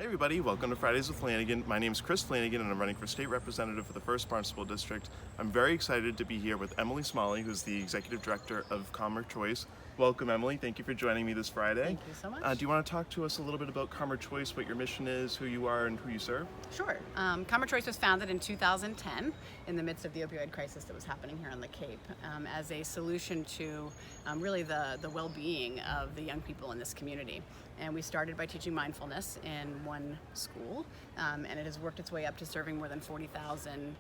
Hey everybody, welcome to Fridays with Flanagan. My name is Chris Flanagan and I'm running for state representative for the 1st Barnstable District. I'm very excited to be here with Emily Smalley, who's the executive director of Calmer Choice. Welcome, Emily. Thank you for joining me this Friday. Thank you so much. Do you want to talk to us a little bit about Calmer Choice, what your mission is, who you are, and who you serve? Sure. Calmer Choice was founded in 2010 in the midst of the opioid crisis that was happening here on the Cape as a solution to really the well-being of the young people in this community. And we started by teaching mindfulness in one school, and it has worked its way up to serving more than 40,000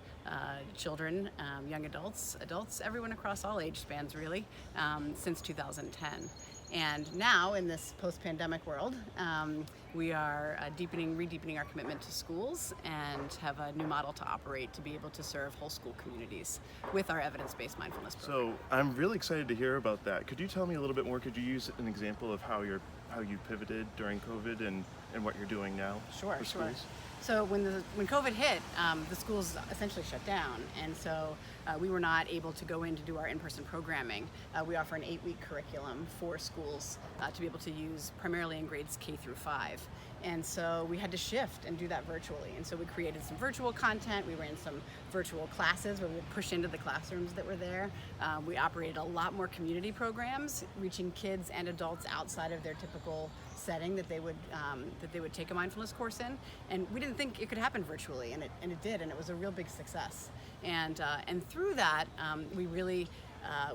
children, young adults, everyone across all age spans really, since 2010. And now in this post-pandemic world, we are re-deepening our commitment to schools and have a new model to operate to be able to serve whole school communities with our evidence-based mindfulness program. So I'm really excited to hear about that. Could you tell me a little bit more? Could you use an example of how you pivoted during COVID and what you're doing now for schools? So when COVID hit, the schools essentially shut down, and so we were not able to go in to do our in-person programming. We offer an 8-week curriculum for schools to be able to use primarily in grades K through 5. And so we had to shift and do that virtually. And so we created some virtual content. We ran some virtual classes where we would push into the classrooms that were there. We operated a lot more community programs, reaching kids and adults outside of their typical setting that they would take a mindfulness course in. And we didn't think it could happen virtually, and it did, and it was a real big success. And through that, we really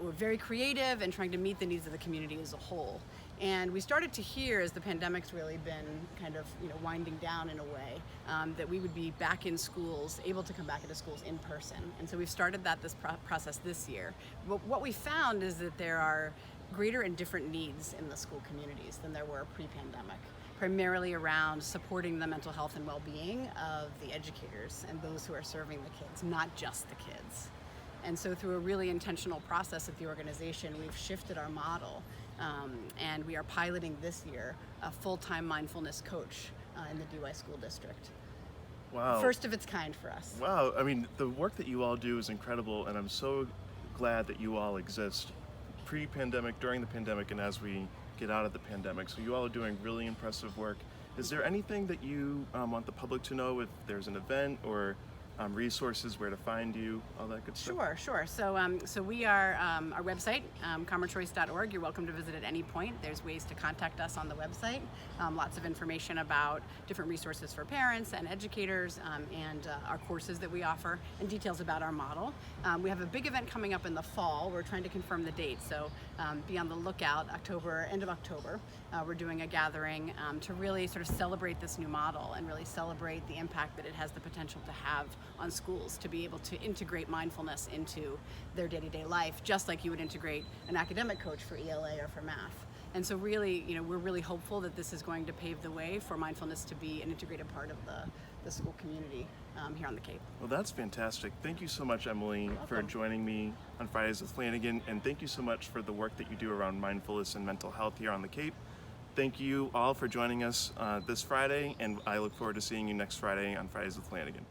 were very creative and trying to meet the needs of the community as a whole. And we started to hear, as the pandemic's really been kind of winding down in a way, that we would be back in schools, able to come back into schools in person. And so we've started this process this year. But what we found is that there are greater and different needs in the school communities than there were pre-pandemic, primarily around supporting the mental health and well-being of the educators and those who are serving the kids, not just the kids. And so through a really intentional process at the organization, we've shifted our model, and we are piloting this year a full-time mindfulness coach in the DY school district. Wow. First of its kind for us. Wow, I mean, the work that you all do is incredible, and I'm so glad that you all exist pre-pandemic, during the pandemic, and as we get out of the pandemic. So you all are doing really impressive work. Is there anything that you want the public to know, if there's an event or resources, where to find you, all that good stuff? Sure. So we are, our website, calmerchoice.org. You're welcome to visit at any point. There's ways to contact us on the website. Lots of information about different resources for parents and educators, and our courses that we offer, and details about our model. We have a big event coming up in the fall. We're trying to confirm the date, so be on the lookout. End of October. We're doing a gathering to really sort of celebrate this new model and really celebrate the impact that it has the potential to have on schools, to be able to integrate mindfulness into their day-to-day life, just like you would integrate an academic coach for ELA or for math. And so really, we're really hopeful that this is going to pave the way for mindfulness to be an integrated part of the school community here on the Cape. Well, that's fantastic. Thank you so much, Emily, for joining me on Fridays with Flanagan, and thank you so much for the work that you do around mindfulness and mental health here on the Cape. Thank you all for joining us this Friday, and I look forward to seeing you next Friday on Fridays with Flanagan.